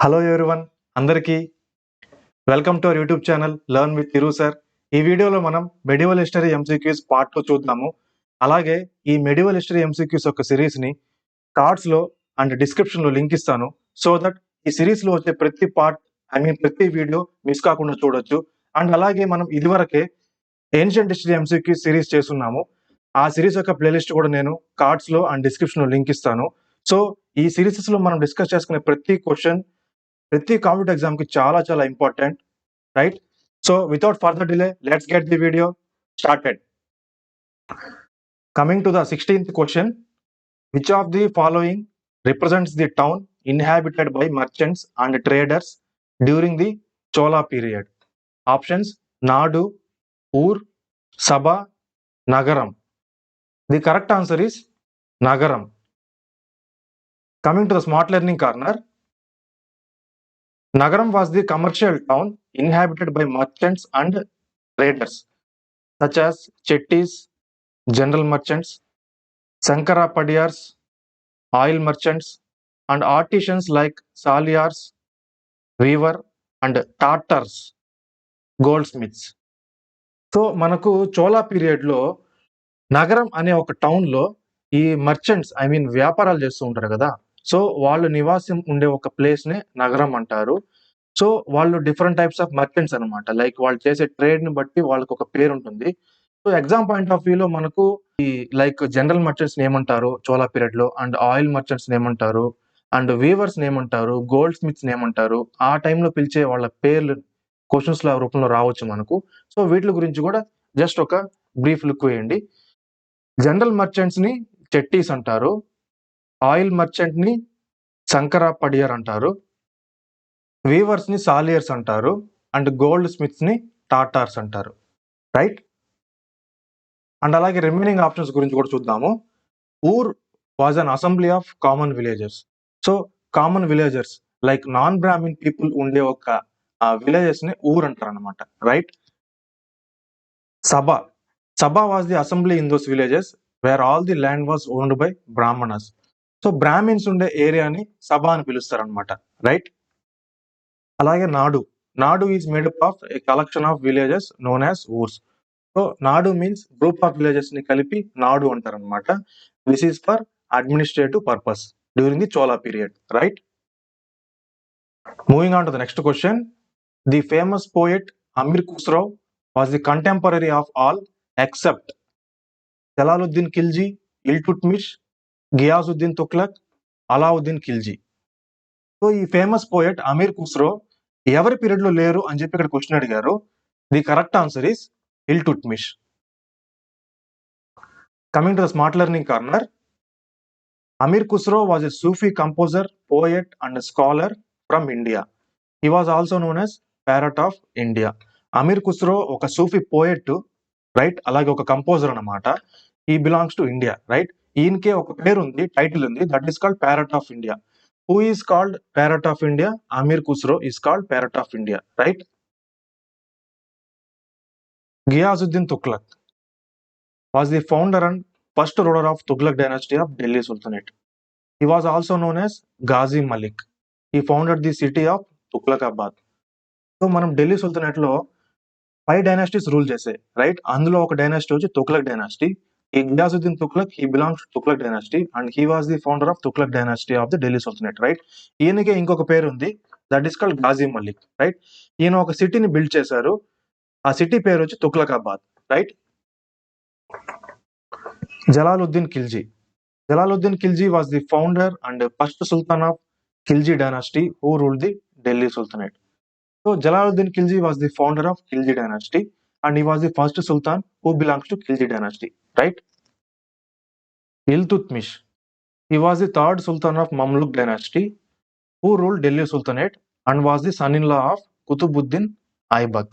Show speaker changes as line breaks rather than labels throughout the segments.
Hello everyone, అందరికీ welcome to our YouTube channel learn with Thiru sir. ఈ వీడియోలో మనం మెడివల్ హిస్టరీ ఎంసీక్యూస్ పార్ట్ 2 చూద్దాము. అలాగే ఈ మెడివల్ హిస్టరీ ఎంసీక్యూస్ యొక్క సిరీస్ని కార్డ్స్లో అండ్ డిస్క్రిప్షన్లో లింక్ ఇస్తాను. సో దట్ ఈ సిరీస్లో వచ్చే ప్రతి పార్ట్ ప్రతి వీడియో మిస్ కాకుండా చూడొచ్చు. అండ్ అలాగే మనం ఇదివరకే ఏన్షియంట్ హిస్టరీ ఎంసీక్యూ సిరీస్ చేస్తున్నాము. ఆ సిరీస్ యొక్క ప్లేలిస్ట్ కూడా నేను కార్డ్స్లో అండ్ డిస్క్రిప్షన్లో లింక్ ఇస్తాను. సో ఈ సిరీసెస్లో మనం డిస్కస్ చేసుకునే ప్రతి క్వశ్చన్ ప్రతి కాంపిటేటివ్ ఎగ్జామ్ కి చాలా చాలా important, right? So without further delay let's get the video started. Coming to the 16th question, which of the following represents the town inhabited by merchants and traders during the Chola period? Options: నాడు, ఊర్, సభ, నగరం. The correct answer is నగరం. Coming to the smart learning corner, Nagaram was the commercial town inhabited by merchants and traders such as Chettis, general merchants, Sankara Padiyars, oil merchants, and artisans like Salyars, weaver, and Tartars, goldsmiths. So మనకు చోళా పీరియడ్లో నగరం అనే ఒక టౌన్లో ఈ merchants వ్యాపారాలు చేస్తూ ఉంటారు కదా. సో వాళ్ళు నివాసం ఉండే ఒక ప్లేస్నే నగరం అంటారు. సో వాళ్ళు డిఫరెంట్ టైప్స్ ఆఫ్ మర్చెంట్స్ అనమాట. లైక్ వాళ్ళు చేసే ట్రేడ్ని బట్టి వాళ్ళకి ఒక పేరు ఉంటుంది. సో ఎగ్జామ్ పాయింట్ ఆఫ్ వ్యూలో మనకు ఈ లైక్ జనరల్ మర్చెంట్స్ ఏమంటారు చోళా పీరియడ్లో, అండ్ ఆయిల్ మర్చెంట్స్ ఏమంటారు, అండ్ వీవర్స్ ఏమంటారు, గోల్డ్ స్మిత్స్ ఏమంటారు, ఆ టైంలో పిలిచే వాళ్ళ పేర్లు క్వశ్చన్స్ల రూపంలో రావచ్చు మనకు. సో వీటి గురించి కూడా జస్ట్ ఒక బ్రీఫ్ లుక్ వేయండి. జనరల్ మర్చెంట్స్ని చెట్టీస్ అంటారు, ఆయిల్ మర్చెంట్ని శంకర పడియర్ అంటారు, వీవర్స్ని సాలియర్స్ అంటారు, అండ్ గోల్డ్ స్మిత్స్ని టాటార్స్ అంటారు, రైట్? అండ్ అలాగే రిమైనింగ్ ఆప్షన్స్ గురించి కూడా చూద్దాము. Ur was an assembly of common villages. So common villagers like non Brahmin people ఉండే ఒక విలేజెస్ని ఊర్ అంటారు అనమాట, right? Sabha was the assembly in those villages where all the land was owned by Brahmanas. So Brahmins ఉండే ఏరియాని సభ అని పిలుస్తారు అనమాట, రైట్? అలాగే Nadu is made up of a collection of villages known as Urs. So నాడు మీన్స్ గ్రూప్ ఆఫ్ విలేజెస్ ని కలిపి నాడు అంటారు అనమాట. This is for administrative purpose during the Chola period, right? Moving on to the next question, the famous poet Amir Khusro was the contemporary of all except Jalaluddin Khilji, Iltutmish, Ghiyasuddin Tughlaq, Alauddin Khilji. So ఈ famous poet Amir Khusro ఎవరి period లో లేరు అని చెప్పి ఇక్కడ క్వశ్చన్ అడిగారు. The correct answer is Iltutmish. Coming to the smart learning corner, Aamir Khusro was a Sufi composer, poet and scholar from India. He was also known as parrot of India. Amir Khusro ఒక Sufi poet, right? అలాగే ఒక కంపోజర్ అనమాట. ఈ బిలాంగ్స్ టు ఇండియా, రైట్? ఈయనకే ఒక పేరు ఉంది, title ఉంది, that is called parrot of India. Who is called Parrot of India? Amir Khusro is called Parrot of India, right? Ghiyazuddin Tughlaq was the founder and first ruler of Tughlaq dynasty of Delhi Sultanate. He was also known as Ghazi Malik. He founded the city of Tughlaqabad. So మనం Delhi sultanate లో 5 dynasties rule చేసాయి, right? అందులో ఒక dynasty వచ్చి Tughlaq dynasty. ఈ Ghiyasuddin Tughlaq, he belongs to Tughlaq dynasty and he was the founder of Tughlaq dynasty of the Delhi sultanate, right? ఈయనకే ఇంకొక పేరు ఉంది, that is called Ghazi Malik, right? ఈయన ఒక సిటీని బిల్డ్ చేశారు, ఆ సిటీ పేరు వచ్చి Tughlaqabad, right? Jalaluddin Khilji was the founder and first sultan of Khilji dynasty who ruled the Delhi sultanate. So Jalaluddin Khilji was the founder of Khilji dynasty and he was the first sultan who belongs to Khilji dynasty, right? Iltutmish, he was the third sultan of Mamluk dynasty who ruled Delhi Sultanate and was the son-in-law of Kutubuddin Aibak.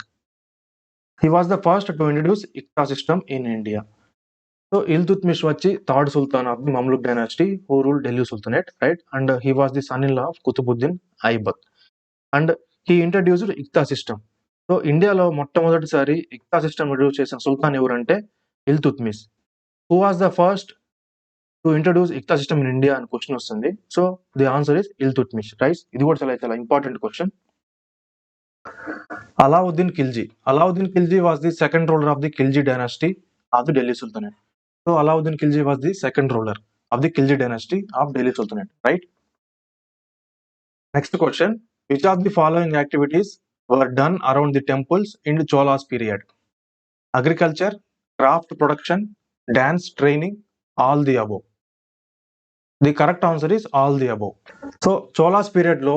He was the first to introduce Ikta system in India. So Iltutmish vachi third sultan of the Mamluk dynasty who ruled Delhi Sultanate, right? And he was the son-in-law of Kutubuddin Aibak. And he introduced ఇక్తా system. So ఇండియాలో మొట్టమొదటిసారి ఇక్తా system introduce చేసిన సుల్తాన్ ఎవరంటే Iltutmish. Who was the first to introduce ఇక్తా system in India అని question వస్తుంది. So the answer is Iltutmish. Right, ఇది కూడా చాలా చాలా important question. Alauddin Khilji. Alauddin Khilji was the second ruler of the Khilji dynasty of the Delhi Sultanate. So Alauddin Khilji was the second ruler of the Khilji dynasty of Delhi Sultanate, right? Next question. Which of the following activities were done around the temples in the Cholas period? Agriculture, craft production, dance training, all the above. The correct answer is all the above. So Cholas period లో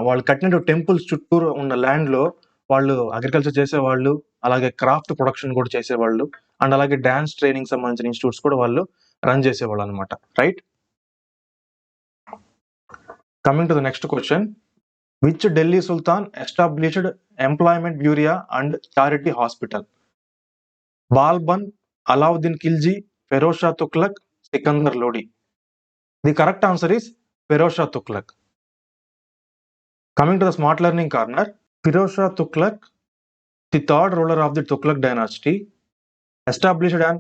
వాళ్ళు కట్టిన temples చుట్టూరు ఉన్న land లో వాళ్ళు agriculture చేసేవాళ్ళు, అలాగే craft production కూడా చేసేవాళ్ళు, అండ్ అలాగే డాన్స్ ట్రైనింగ్ సంబంధించిన ఇన్స్టిట్యూట్స్ కూడా వాళ్ళు రన్ చేసేవాళ్ళు అనమాట. Right. Coming to the next question. Which Delhi sultan established employment bureau and charity hospital? Balban, Alauddin Khilji, Feroz Shah Tughlaq, Sikandar Lodi. The correct answer is Firoz Shah Tughlaq. Coming to the smart learning corner, Firoz Shah Tughlaq, the third ruler of the Tughlaq dynasty, established an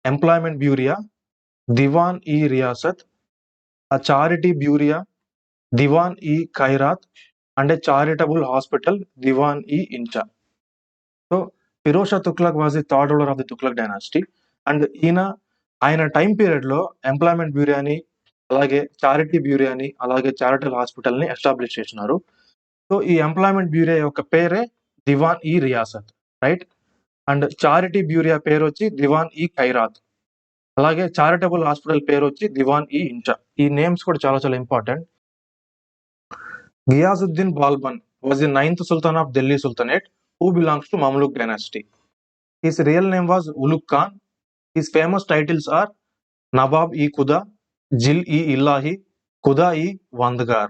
employment bureau, Diwan-e-Riyasat, a charity bureau, Diwan-e-Khairat, and a charitable hospital, Diwan-e-Incha. So Firoz Shah Tughlaq was the third ruler of the Tughlaq dynasty, and ఆయన time period లో employment బ్యూరోని, అలాగే charity బ్యూరోని, అలాగే charitable hospital ని establish చేసినారు. So ఈ employment bureau యొక్క పేరే దివాన్-ఈ-రియాసత్, right. And charity bureau పేరు వచ్చి దివాన్-ఈ-ఖైరాత్, అలాగే చారిటబుల్ హాస్పిటల్ పేరు వచ్చి దివాన్-ఈ-ఇంచా. ఈ నేమ్స్ కూడా చాలా చాలా important. Ghiyasuddin Balban was the 9th sultan of Delhi Sultanate who belongs to Mamluk dynasty. His real name was Ulugh Khan. His famous titles are Nawab-e-Quda, Jil-e-Ilahi, Quda-e-Wandgar.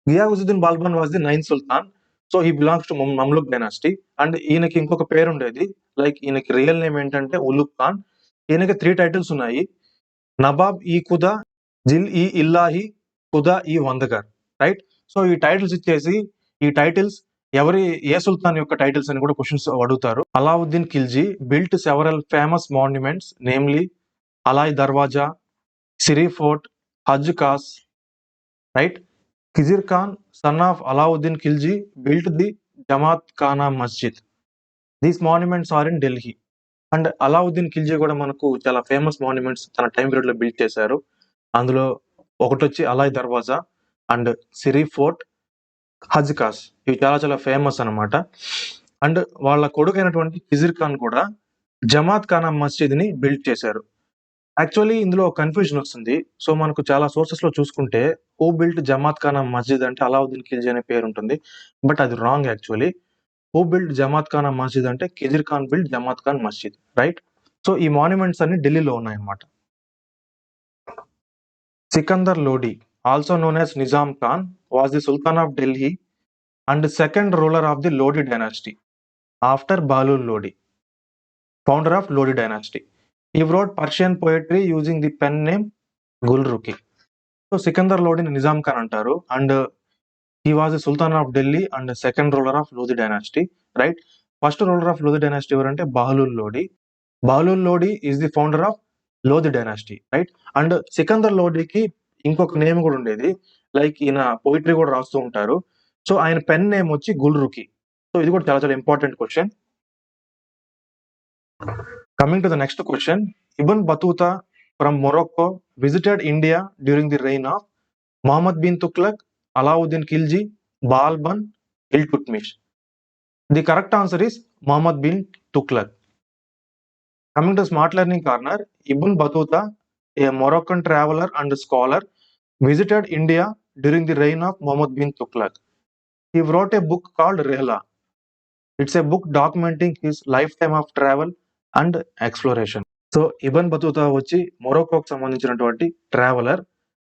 Ghiyasuddin Balban was the 9th sultan, so he belongs to Mamluk dynasty. And ఈయనకి ఇంకొక పేరు ఉండేది, like ఈయనకి real name ఏంటంటే ఉలుగ్ ఖాన్. ఈయనకి 3 titles ఉన్నాయి, నవాబ్-ఈ-ఖుదా, జిల్-ఈ-ఇల్లాహి, ఖుదా-ఈ-వందగర్, right. So ఈ titles ఇచ్చేసి, ఈ టైటిల్స్ ఏ సుల్తాన్ యొక్క టైటిల్స్ అని కూడా క్వశ్చన్స్ అడుగుతారు. Alauddin Khilji built several famous monuments, namely Alai Darwaja, Siri Fort, Hajj Khas, right. Khizr Khan, son of Alauddin Khilji, built the Jamaat Khana Masjid. These monuments are in Delhi. And Alauddin Khilji కూడా మనకు చాలా famous monuments తన time period లో build చేశారు. అందులో ఒకటి వచ్చి అలాయ్ దర్వాజా అండ్ సిరి ఫోర్ట్, హజ్ ఖాస్, ఇవి చాలా చాలా ఫేమస్ అనమాట. అండ్ వాళ్ళ కొడుకు అయినటువంటి ఖిజిర్ ఖాన్ కూడా జమాత్ ఖానా మస్జిద్ ని బిల్డ్ చేశారు. యాక్చువల్లీ ఇందులో కన్ఫ్యూజన్ వస్తుంది. సో మనకు చాలా సోర్సెస్ లో చూసుకుంటే హూ బిల్ట్ జమాత్ ఖానా మస్జిద్ అంటే అలావుద్దీన్ ఖిల్జీ అనే పేరు ఉంటుంది, బట్ అది wrong. Actually who built Jamat Khana Masjid అంటే Khizr Khan built Jamat Khan Masjid, right. So ఈ మాన్యుమెంట్స్ అన్ని ఢిల్లీలో ఉన్నాయన్నమాట. Sikandar Lodi, also known as Nizam Khan, was the sultan of Delhi and second ruler of the Lodi dynasty after Balul Lodi, founder of Lodi dynasty. He wrote Persian poetry using the pen name Gulruki. So Sikandar Lodi ni Nizam Khan antaru, and he was the Sultan of Delhi and second ruler of Lodi dynasty, right. First ruler of Lodi dynasty evarante Balul Lodi. Balul Lodi is the founder of Lodi dynasty, right. And Sikandar Lodi ki ఇంకొక name కూడా ఉండేది, like ఈయన poetry కూడా రాస్తూ ఉంటారు. So ఆయన pen name వచ్చి గుల్రుకి. So ఇది కూడా చాలా చాలా important question. Coming to the next question. Ibn Battuta from Morocco visited India during the reign of Muhammad bin Tughlaq, Alauddin Khilji, Balban, Iltutmish. The correct answer is Muhammad bin Tughlaq. Coming to smart learning corner. Ibn Battuta, a Moroccan traveler and scholar, visited India during the reign of Muhammad bin Tughlaq. He wrote a book called Rihla. It's a book documenting his lifetime of travel and exploration. So Ibn Battuta వచ్చి మొరోకోకు సంబంధించినటువంటి traveller,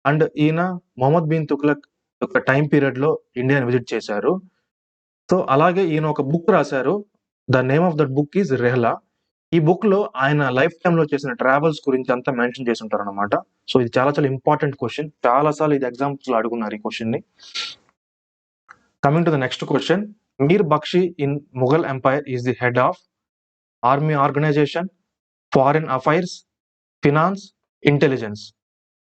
and ఈయన మొహమ్మద్ బిన్ తుగ్లక్ యొక్క time period లో ఇండియాని visit చేశారు. So అలాగే ఈయన ఒక బుక్ రాశారు, the name of that book is Rihla. ఈ బుక్ లో ఆయన లైఫ్ టైమ్ లో చేసిన ట్రావెల్స్ గురించి అంతా మెన్షన్ చేసి ఉంటారు అనమాట. సో ఇది చాలా చాలా ఇంపార్టెంట్ క్వశ్చన్, చాలా సార్లు ఇది ఎగ్జామ్స్ లో అడుగున్నారు ఈ క్వశ్చన్ ని. Coming to the next question. Mir Bakshi in Mughal empire is the head of army organisation, foreign affairs, finance, intelligence?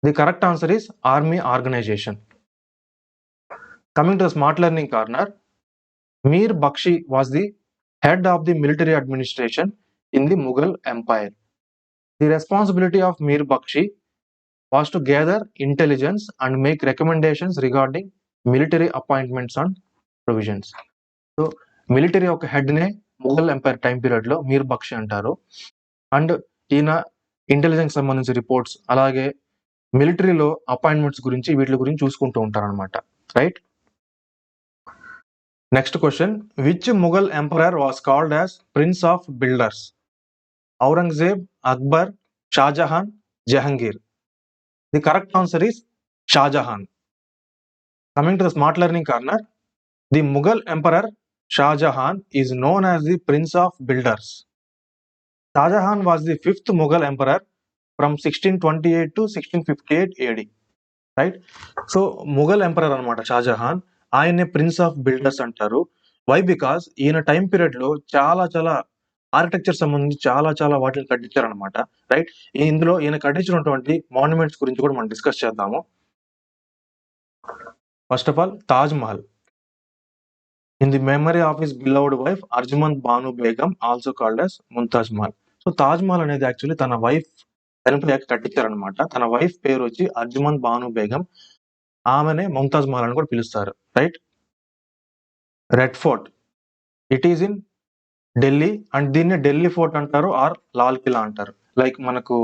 The correct answer is army organization. Coming to the smart learning corner, Mir Bakshi was the head of the military administration in the Mughal Empire. The responsibility of Mir Bakshi was to gather intelligence and make recommendations regarding military appointments and provisions. So military ఒక హెడ్నే Mughal umpire time పీరియడ్లో మీర్ బక్షి అంటారు. And ఈయన intelligence సంబంధించిన reports అలాగే మిలిటరీలో appointments గురించి వీటి గురించి చూసుకుంటూ ఉంటారనమాట. Right. Next question, which Mughal emperor was called as prince of builders? Aurangzeb, Akbar, Shah Jahan, Jahangir. The correct answer is Shah Jahan. Coming to the smart learning corner, the Mughal emperor Shah Jahan is known as the Prince of Builders. Shah Jahan was the fifth Mughal emperor from 1628 to 1658 AD. Right? So Mughal emperor anamata Shah Jahan, ఆయనే prince of builders అంటారు. Why? Because ఈయన time period లో చాలా architecture సంబంధించి చాలా వాటిని కట్టించారు అనమాట. రైట్. ఇందులో ఈయన కట్టించినటువంటి మాన్యుమెంట్స్ గురించి కూడా మనం డిస్కస్ చేద్దాము. First of all Taj Mahal. In the memory of his beloved wife Arjumand Banu Begum, also called as Mumtaz Mahal. So Taj Mahal అనేది యాక్చువల్లీ తన వైఫ్ చనిపోయాక కట్టించారనమాట. తన వైఫ్ పేరు వచ్చి అర్జుమంద్ బాను బేగం, ఆమెనే ముంతాజ్ మహల్ అని కూడా పిలుస్తారు. Right. Red Fort, it is in Delhi and దీన్ని ఢిల్లీ ఫోర్ట్ అంటారు ఆర్ లాల్ కిలా అంటారు. లైక్ మనకు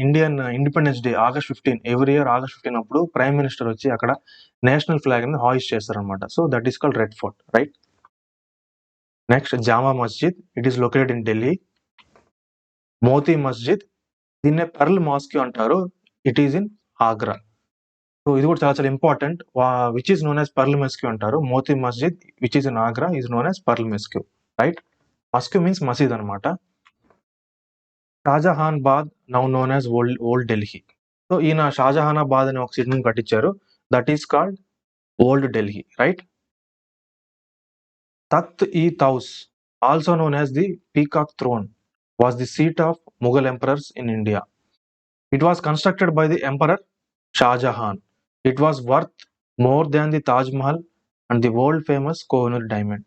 Indian Independence Day August 15 every year August 15 అప్పుడు ప్రైమ్ మినిస్టర్ వచ్చి అక్కడ నేషనల్ ఫ్లాగ్ అనేది హాయిస్ట్ చేస్తారనమాట. So that is called Red Fort. Right. Next Jama Masjid, it is located in Delhi. Moti Masjid, దీన్నే పర్ల్ మాస్క్ అంటారు, it is in Agra. So ఇది కూడా చాలా important. Which is known as Pearl Mosque అంటారు. Moti Masjid which is in Agra is known as Pearl Mosque. Right. Mosque means masjid అనమాట. Shahjahanabad now known as Old Delhi. So ఈయన షాజహానాబాద్ అనే ఒక సిటీని కట్టించారు, that is called Old Delhi. Right. Takht-e-Taus, also known as the Peacock Throne, was the seat of Mughal emperors in India. It was constructed by the Emperor Shah Jahan. It was worth more than the Taj Mahal and the world famous Kohinoor diamond.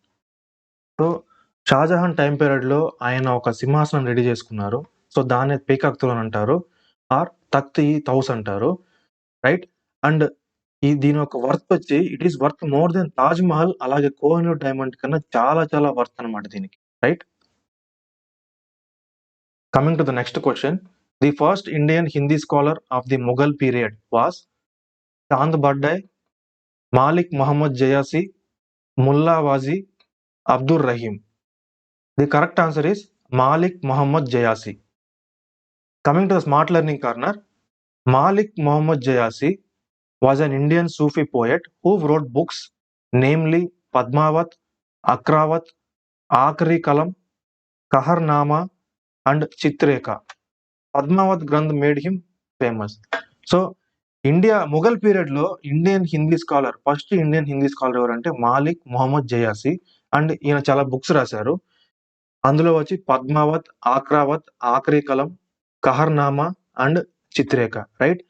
So Shahjahan time పీరియడ్లో ఆయన ఒక సింహాసనం ready చేసుకున్నారు. So దాన్ని Peacock Throne అంటారు or Takht e Taus అంటారు. Right. And దీని యొక్క వర్త్ వచ్చి it is worth more than Taj Mahal అలాగే కోహినూర్ డైమండ్ కన్నా చాలా వర్త్ అనమాట దీనికి. Right. Coming to the next question, the first Indian Hindi scholar of the Mughal period was Chand Bardai, Malik Muhammad Jayasi, Mulla Wajhi, Abdur Rahim. The correct answer is Malik Muhammad Jayasi. Coming to the smart learning corner, Malik Muhammad Jayasi was an Indian Sufi poet who wrote books namely Padmavat, Akravat, Akhri Kalam, Kaharnama and Chitreka. Padmavat Granth made him famous. So India Mughal period లో Indian Hindi scholar, first Indian Hindi scholar ఎవరంటే Malik Muhammad జయాసి. And ఈయన చాలా books రాశారు. అందులో వచ్చి పద్మావత్, ఆక్రావత్, ఆఖరి కలం, కహర్నామా and చిత్రేక. Right.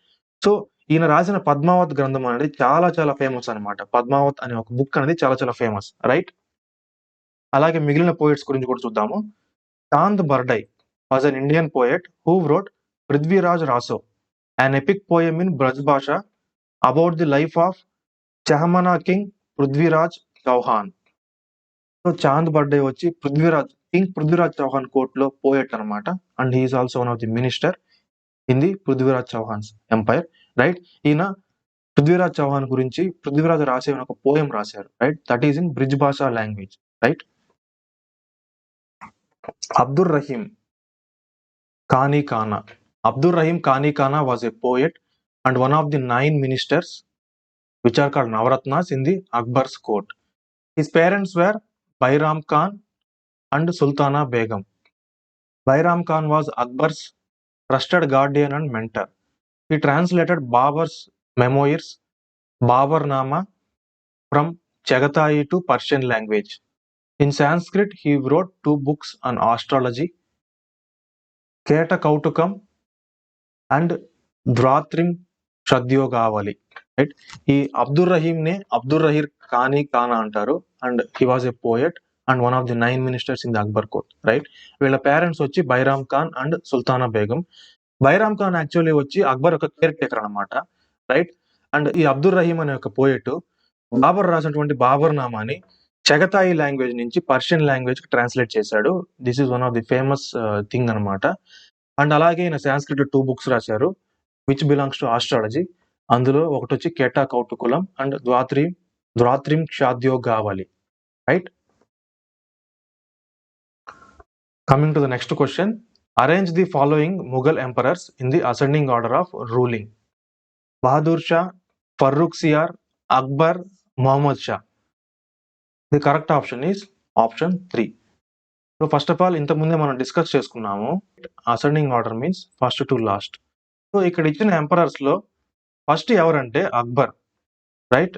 So ఈయన రాసిన పద్మావత్ గ్రంథం అనేది చాలా ఫేమస్ అనమాట. పద్మావత్ అనే ఒక బుక్ అనేది చాలా ఫేమస్. రైట్. అలాగే మిగిలిన పోయిట్స్ గురించి కూడా చూద్దాము. Chand Bardai was an Indian poet who wrote Prithviraj Raso, an epic poem in Braj Bhasha about the life of Chahmana king Prithviraj Chauhan. So Chand Bardai వచ్చి కింగ్ పృథ్వీరాజ్ చౌహాన్ కోర్ట్ లో పోయట్ అనమాట. And he is also one of the minister in the Prithviraj Chauhan's empire. Right. ఈయన పృథ్వీరాజ్ చౌహాన్ గురించి పృథ్వీరాజ్ రాసే ఒక poem రాశారు. Right. That is in Brij Bhasha language. Right. Abdur Rahim Khani Khana. Abdur Rahim Khani Khana was a poet and one of the 9 ministers which are called Navaratnas in the Akbar's court. His parents were Bairam Khan and Sultana Begum. Bairam Khan was Akbar's trusted guardian and mentor. He translated Babar's memoirs, Babarnama, from Chagatai to Persian language. In Sanskrit, he wrote 2 books on astrology, Keta Kautukam and Dvatrimshadyogavali. Right, ఈ అబ్దుర్ రహీంనే అబ్దుర్ రహీర్ ఖానా అంటారు. And he was a poet and one of the 9 ministers in the Akbar court. Right, వీళ్ళ parents వచ్చి Bairam Khan and Sultana Begum. Bairam Khan actually వచ్చి అక్బర్ ఒక caretaker అనమాట. Right, and ఈ అబ్దుర్ రహీం అనే ఒక పోయట్ బాబర్ రాసినటువంటి బాబర్ నామాని చగతాయి లాంగ్వేజ్ నుంచి పర్షియన్ లాంగ్వేజ్ కి ట్రాన్స్లేట్ చేశాడు. This is one of the famous thing అనమాట. అండ్ అలాగే ఈయన సాంస్క్రిట్ 2 బుక్స్ రాశారు విచ్ బిలాంగ్స్ టు ఆస్ట్రాలజీ. అందులో ఒకటి వచ్చి Keta Kautukam and Dvatrimshadyogavali. Right, coming to the next question, arrange the following Mughal emperors in the ascending order of ruling. Bahadur Shah, Farrukh Siyar, Akbar, Muhammad Shah. The correct option is option 3. So first of all ఇంతకుముందే మనం discuss చేసుకున్నాము, ascending order means first to last. So ఇక్కడ ఇచ్చిన emperors లో first ఎవరంటే Akbar. Right,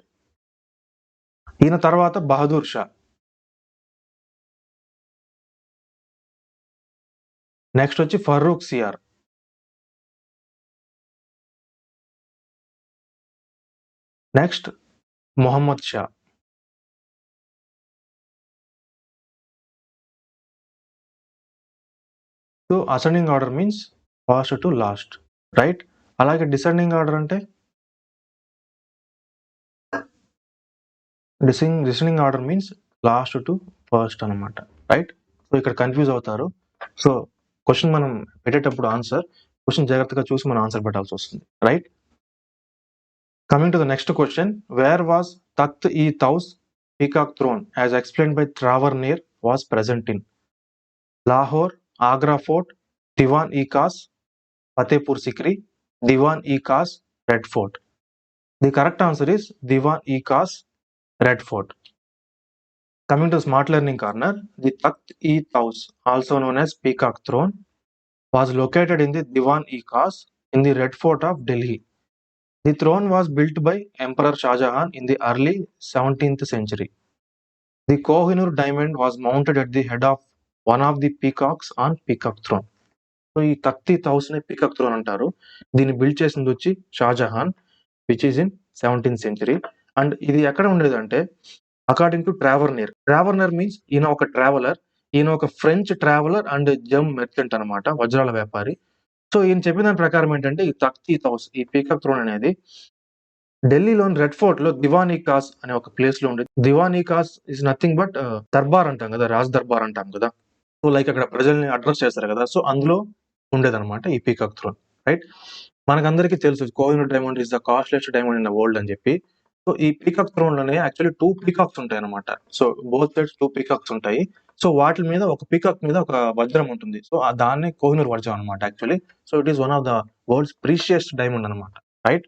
ఈయన తర్వాత Bahadur Shah, next వచ్చి Farrukh Siyar, next Muhammad Shah. So ascending order means first to last. Right, అలాగే డిసెండింగ్ ఆర్డర్ అంటే descending order means last to first అనమాట. రైట్, సో ఇక్కడ కన్ఫ్యూజ్ అవుతారు. సో క్వశ్చన్ మనం పెట్టేటప్పుడు క్వశ్చన్ జాగ్రత్తగా చూసి మనం ఆన్సర్ పెట్టాల్సి వస్తుంది. Right, coming to the next question, where was Takht e Taus Peacock Throne as explained by Tavernier was present in Lahore, Agra Fort, Diwan e cos, Fatehpur Sikri, Diwan e cos, red fort. The correct answer is Diwan e cos, red fort. Coming to smart learning corner, the Takht e Taus, also known as Peacock Throne, was located in the Diwan e Khas in the Red Fort of Delhi. The throne was built by Emperor Shah Jahan in the early 17th century. The Kohinoor diamond was mounted at the head of one of the peacocks on Peacock Throne. So ఈ తఖ్త్ ఈ తౌస్ ని peacock Throne అంటారు. దీన్ని build చేసింది వచ్చి Shah Jahan, which is in 17th century. అండ్ ఇది ఎక్కడ ఉండేదంటే అకార్డింగ్ టు ట్రావర్నర్ మీన్స్ ఈయన ఒక ట్రావెలర్, ఈయన ఒక French traveller and Jammu merchant అనమాట, వజ్రాల వ్యాపారి. సో ఈయన చెప్పిన దాని ప్రకారం ఏంటంటే ఈ తఖ్త్ ఈ తౌస్, ఈ పీకాక్ థ్రోన్ అనేది ఢిల్లీలోని రెడ్ ఫోర్ట్ లో దివాన్ ఈ కాస్ అనే ఒక ప్లేస్ లో ఉండేది. దివాన్ e cos is nothing but Darbar అంటాం కదా, రాజ్ దర్బార్ అంటాం కదా. సో లైక్ అక్కడ ప్రజల్ని అడ్రస్ చేస్తారు కదా, సో అందులో ఉండేదన్నమాట ఈ పీకాక్ థ్రోన్. రైట్, మనకందరికీ తెలుసు Kohinoor diamond is the costliest diamond in the world అని చెప్పి. సో ఈ పీకాక్ థ్రోన్ లోనే యాక్చువల్లీ 2 పీకాక్స్ ఉంటాయి అనమాట. సో బోత్ సైడ్స్ 2 పీకాక్స్ ఉంటాయి. సో వాటి మీద ఒక పీకాక్ మీద ఒక వజ్రం ఉంటుంది. సో దాన్ని కోహినూర్ వజ్రం అనమాట actually. So it is one of the world's precious diamond అనమాట. Right,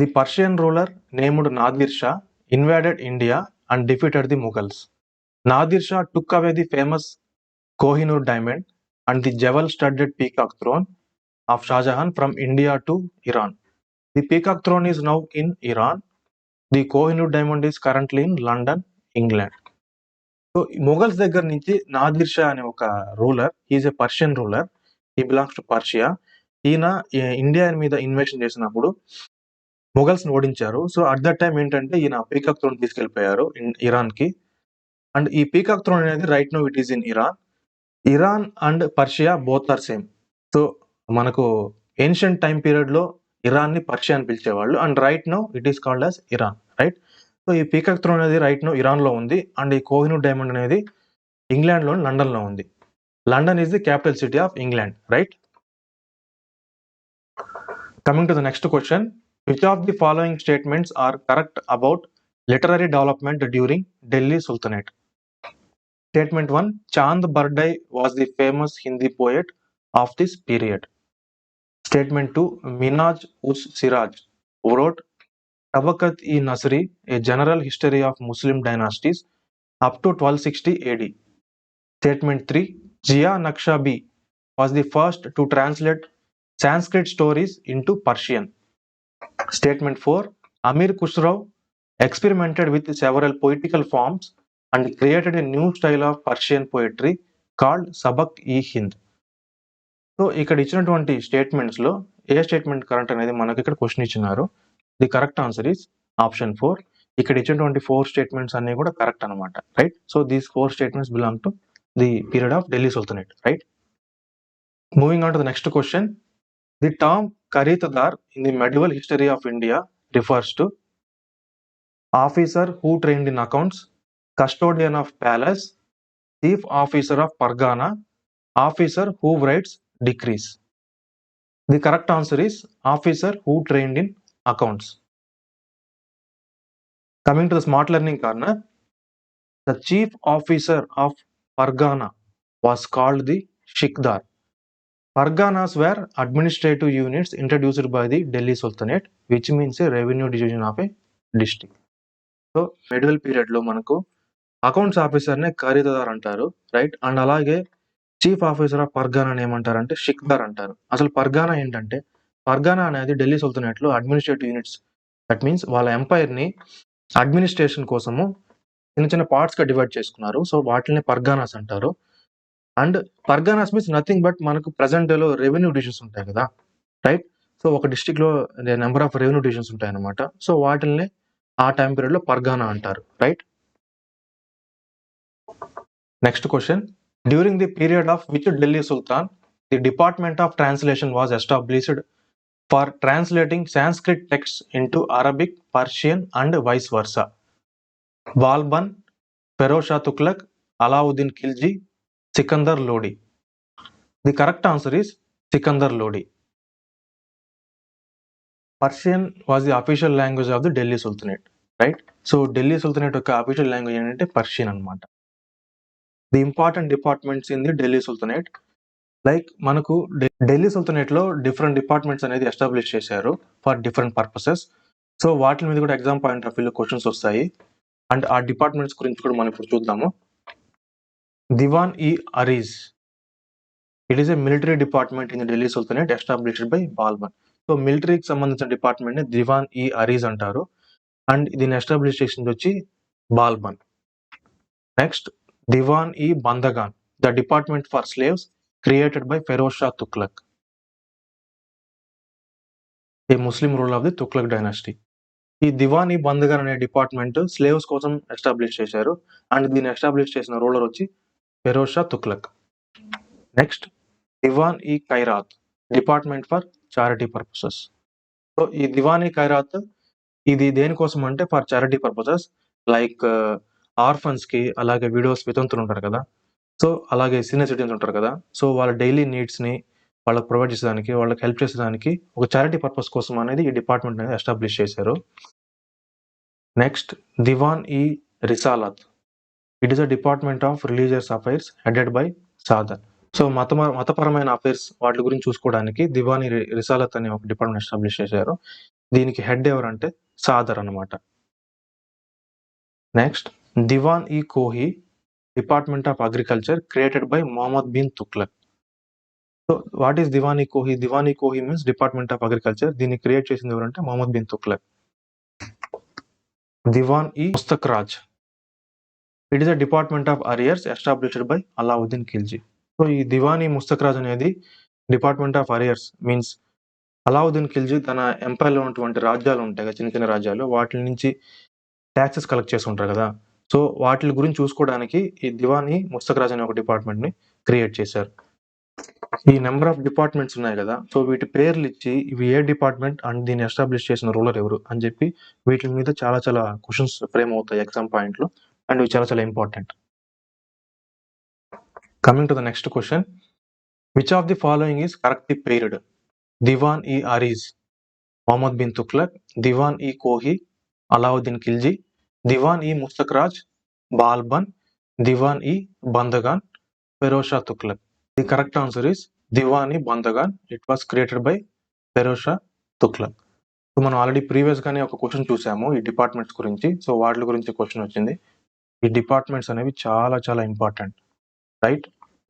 the Persian ruler named Nadir Shah invaded India and defeated the Mughals. Nadir Shah took away the famous Kohinoor diamond and the jewel-studded peacock throne of Shah Jahan from India to Iran. The peacock throne is now in Iran. The Kohinoor diamond is currently in London, England. So Mughals దగ్గర నుంచి నాదిర్ షా అనే ఒక ruler, is a Persian ruler, ఈ belongs to Persia. ఈయన India మీద invasion చేసినప్పుడు మొఘల్స్ ని ఓడించారు. సో అట్ దట్ టైం ఏంటంటే ఈయన పీకాక్ థ్రోన్ తీసుకెళ్లిపోయారు ఇరాన్ కి. అండ్ ఈ పీకాక్ థ్రోన్ అనేది right now it is in Iran and Persia both are same. So మనకు ఏన్షియంట్ టైం పీరియడ్ లో ఇరాన్ ని పర్షియా అని పిలిచేవాళ్ళు, and right now it is called as Iran. Right, so ఈ peacock throne అనేది right no Iran లో ఉంది, and ఈ కోహినూర్ డైమండ్ అనేది ఇంగ్లాండ్ లో లండన్ లో ఉంది. London is the capital city of England. Right, coming to the next question, which of the following statements are correct about literary development during Delhi Sultanate? Statement 1, Chand Bardai was the famous Hindi poet of this period. Statement 2, Minaj us Siraj wrote Tabakat-e-Nasri, a general history of Muslim dynasties up to 1260 AD. Statement 3, Zia Naqshbandi was the first to translate Sanskrit stories into Persian. Statement 4, Amir Khusrau experimented with several poetical forms and created a new style of Persian poetry called Sabak-e-Hind. So ఇక్కడ ఇచ్చినటువంటి స్టేట్మెంట్స్లో ఏ statement correct అనేది మనకి ఇక్కడ question ఇచ్చినారు. The correct answer is option 4. ఇక్కడ ఇచ్చినటువంటి 4 statements అన్ని కూడా కరెక్ట్ అనమాట, right. So these 4 statements belong to the period of Delhi sultanate, right. Moving on to the next question. The term Kharidar in the medieval history of India refers to officer who trained in accounts, custodian of palace, chief officer of pargana, officer who writes decrees. The correct answer is officer who trained in accounts. Coming to the smart learning corner, the chief officer of pargana was called the shikdar. Parganas were administrative units introduced by the Delhi Sultanate, which means a revenue division of a district. So medieval period lo manaku accounts ఆఫీసర్నే ఖరీదార్ అంటారు, right. And అలాగే chief officer of pargana ఏమంటారంటే షిక్దార్ అంటారు. అసలు పర్గానా ఏంటంటే, పర్గానా అనేది ఢిల్లీ సుల్తనేట్లో అడ్మినిస్ట్రేటివ్ యూనిట్స్. దట్ మీన్స్ వాళ్ళ ఎంపైర్ని అడ్మినిస్ట్రేషన్ కోసము చిన్న చిన్న పార్ట్స్గా డివైడ్ చేసుకున్నారు. సో వాటిని పర్గానాస్ అంటారు. అండ్ పర్గానాస్ మీన్స్ నథింగ్ బట్ మనకు ప్రజెంట్ డేలో రెవెన్యూ డివిజన్స్ ఉంటాయి కదా, రైట్. సో ఒక డిస్ట్రిక్ట్లో నెంబర్ ఆఫ్ రెవెన్యూ డివిజన్స్ ఉంటాయి అనమాట. సో వాటిని ఆ టైం పీరియడ్లో పర్గానా అంటారు, right. Next question. During the period of which Delhi Sultan, the Department of Translation was established for translating Sanskrit texts into Arabic, Persian and vice versa? Balban, Feroz Shah Tughlaq, Alauddin Khilji, Sikandar Lodi. The correct answer is Sikandar Lodi. Persian was the official language of the Delhi Sultanate, right? So Delhi Sultanate యొక్క official language ఏంటంటే Persian అన్నమాట. The important departments in the Delhi sultanate, like మనకు Delhi సుల్తనేట్లో different departments అనేది establish చేశారు for different purposes. So వాటి మీద కూడా exam point of వ్యూలో క్వశ్చన్స్ వస్తాయి. అండ్ ఆ డిపార్ట్మెంట్స్ గురించి కూడా మనం ఇప్పుడు చూద్దాము. దివాన్ i Areej, it is a military department in Delhi sultanate established by Balban. So మిలిటరీకి సంబంధించిన డిపార్ట్మెంట్ని దివాన్ ఈ అరీజ్ అంటారు. అండ్ దీన్ని ఎస్టాబ్లిష్ చేసింది వచ్చి Balban. Next Diwan i Bandagan, the department for slaves created by Feroz Shah Tughlaq, a Muslim ruler of the Tughlaq dynasty. ఈ దివాన్ ఈ బందగాన్ అనే డిపార్ట్మెంట్ స్లేవ్స్ కోసం establish చేశారు. అండ్ దీన్ని ఎస్టాబ్లిష్ చేసిన రూలర్ వచ్చి Feroz Shah Tughlaq. Next Diwan i Khairat, department for charity purposes. So ఈ దివాన్ ఈ ఖైరాత్ ఇది దేనికోసం అంటే ఫర్ చారిటీ పర్పసెస్, లైక్ ఆర్ఫన్స్కి, అలాగే విడోస్, వితంతులు ఉంటారు కదా, సో అలాగే సీనియర్ సిటిజన్స్ ఉంటారు కదా, సో వాళ్ళ డైలీ నీడ్స్ని వాళ్ళకి ప్రొవైడ్ చేసేదానికి, వాళ్ళకి హెల్ప్ చేసేదానికి ఒక చారిటీ పర్పస్ కోసం అనేది ఈ డిపార్ట్మెంట్ అనేది ఎస్టాబ్లిష్ చేశారు. Next Diwan i Risalat, it is a department of religious affairs headed by Sadr. So మతపరమైన అఫైర్స్ వాటి గురించి చూసుకోవడానికి దివాన్ ఈ రిసాలత్ అనే ఒక డిపార్ట్మెంట్ ఎస్టాబ్లిష్ చేశారు. దీనికి హెడ్ ఎవరంటే సాదర్ అనమాట. Next Diwan i Kohi, department of agriculture created by Mohammad bin Tughlaq. So what is Diwani Kohi? Diwani Kohi means department of agriculture. దీన్ని క్రియేట్ చేసింది ఎవరంటే Mohammad bin Tughlaq. Diwan i Mustakhraj, it is a department of arrears established by Alauddin Khilji. So ఈ దివానీ ముస్తక్రాజ్ అనేది department of arrears means Alauddin Khilji తన ఎంపైర్లో ఉన్నటువంటి రాజ్యాలు ఉంటాయి కదా, చిన్న చిన్న రాజ్యాలు, వాటి నుంచి ట్యాక్సెస్ కలెక్ట్ చేసి ఉంటారు కదా, సో వాటి గురించి చూసుకోవడానికి ఈ దివానీ ముస్తక్రాజ్ అనే ఒక డిపార్ట్మెంట్ని క్రియేట్ చేశారు. ఈ నెంబర్ ఆఫ్ డిపార్ట్మెంట్స్ ఉన్నాయి కదా, సో వీటి పేర్లు ఇచ్చి ఇవి ఏ డిపార్ట్మెంట్ అండ్ దీన్ని ఎస్టాబ్లిష్ చేసిన రూలర్ ఎవరు అని చెప్పి వీటి మీద చాలా చాలా క్వశ్చన్స్ ఫ్రేమ్ అవుతాయి ఎగ్జామ్ పాయింట్లో, అండ్ ఇవి చాలా చాలా important. Coming to the next question. Which of the following is correctly paired? Diwan i Arz, Mohammad bin Tughlaq, Diwan i Kohi, Alauddin Khilji, Diwan i ముస్తక్రాజ్, Balban, Diwan i Bandagan, Feroz Shah Tughlaq. The correct answer is Diwani Bandagan. It was created by Feroz Shah Tughlaq. So మనం ఆల్రెడీ ప్రీవియస్గానే ఒక క్వశ్చన్ చూసాము ఈ డిపార్ట్మెంట్స్ గురించి, సో వాటి గురించి క్వశ్చన్ వచ్చింది. ఈ డిపార్ట్మెంట్స్ అనేవి చాలా చాలా important, right.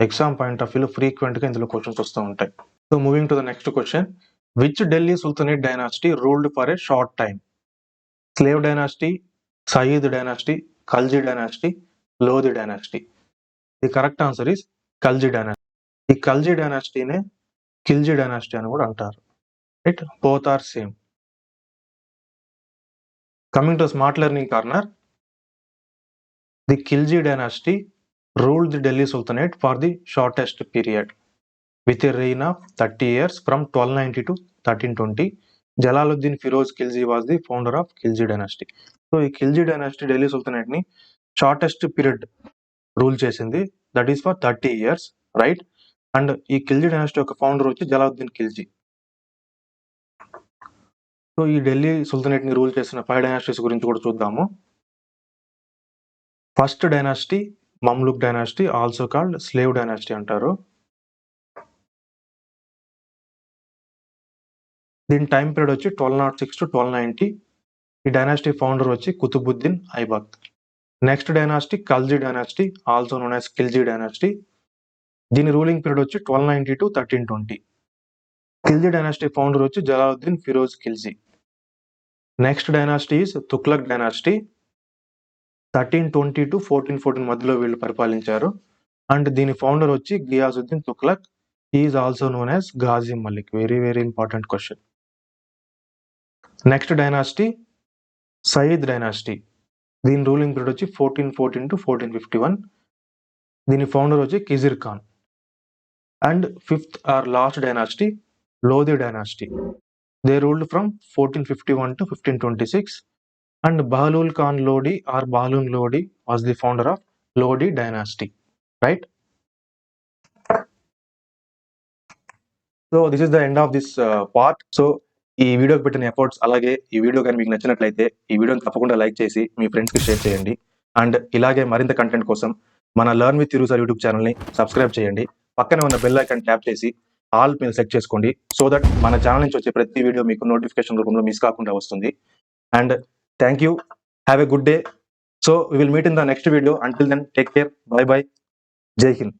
Exam point of వ్యూలో ఫ్రీక్వెంట్గా ఇందులో క్వశ్చన్స్ వస్తూ ఉంటాయి. So moving to the next question. Which Delhi sultanate dynasty ruled for a short time? Slave dynasty, Sayyid dynasty, Khalji dynasty, Lodi dynasty. The correct answer is Khalji dynasty. ఈ ఖల్జీ డైనాసిటీనే ఖిల్జీ డైనాసిటీ అని కూడా అంటారు. Right, both are same. Coming to smart learning corner, the Khilji dynasty ruled the Delhi Sultanate for the shortest period, with a reign of 30 years from 1290 to 1320. Jalaluddin Firoz Khilji was the founder of Khilji dynasty. So ఈ Khilji dynasty Delhi sultanate ని shortest period rule చేసింది, that is for 30 years, right. And ఈ Khilji dynasty యొక్క founder వచ్చి Jalaluddin Khilji. So ఈ Delhi sultanate ని rule చేసిన 5 dynasties గురించి కూడా చూద్దాము. First dynasty Mamluk dynasty, also called slave dynasty అంటారు. దీని టైం పీరియడ్ వచ్చి 1206 to 1290. ఈ డైనాసిటీ ఫౌండర్ వచ్చి Qutubuddin Aibak. Next dynasty Khalji dynasty, also known as Khilji dynasty. దీని రూలింగ్ పీరియడ్ వచ్చి 1290 to 1320. ఖిల్జీ డైనాసిటీ ఫౌండర్ వచ్చి Jalaluddin Firoz Khilji. Next dynasty is Tughlaq dynasty. 1320 to 1414 మధ్యలో వీళ్ళు పరిపాలించారు. అండ్ దీని ఫౌండర్ వచ్చి Ghiyasuddin Tughlaq. He is also known as Ghazi Malik. Very very important question. Next dynasty Sayyid dynasty. దీని ruling period వచ్చి 1414 to 1451. దీని ఫౌండర్ వచ్చి Khizr Khan. And fifth or last dynasty Lodi dynasty. They ruled from 1451 to 1526. And Bahlul Khan Lodi or Bahlul Lodi was the founder of Lodi dynasty, right? So this is the end of this part. So ఈ వీడియోకి పెట్టిన efforts, అలాగే ఈ video కానీ మీకు నచ్చినట్లయితే ఈ వీడియోని తప్పకుండా లైక్ చేసి మీ ఫ్రెండ్స్కి షేర్ చేయండి. అండ్ ఇలాగే మరింత కంటెంట్ కోసం మన లర్న్ విత్ థిరు సార్ యూట్యూబ్ ఛానల్ని సబ్స్క్రైబ్ చేయండి. పక్కనే ఉన్న బెల్ ఐకాన్ ట్యాప్ చేసి ఆల్ మీరు సెట్ చేసుకోండి, సో దట్ మన ఛానల్ నుంచి వచ్చే ప్రతి వీడియో మీకు నోటిఫికేషన్ రూపంలో మిస్ కాకుండా వస్తుంది. And thank you. Have a good day. So we will meet in the next video. Until then, take care. Bye bye. Jai Hind.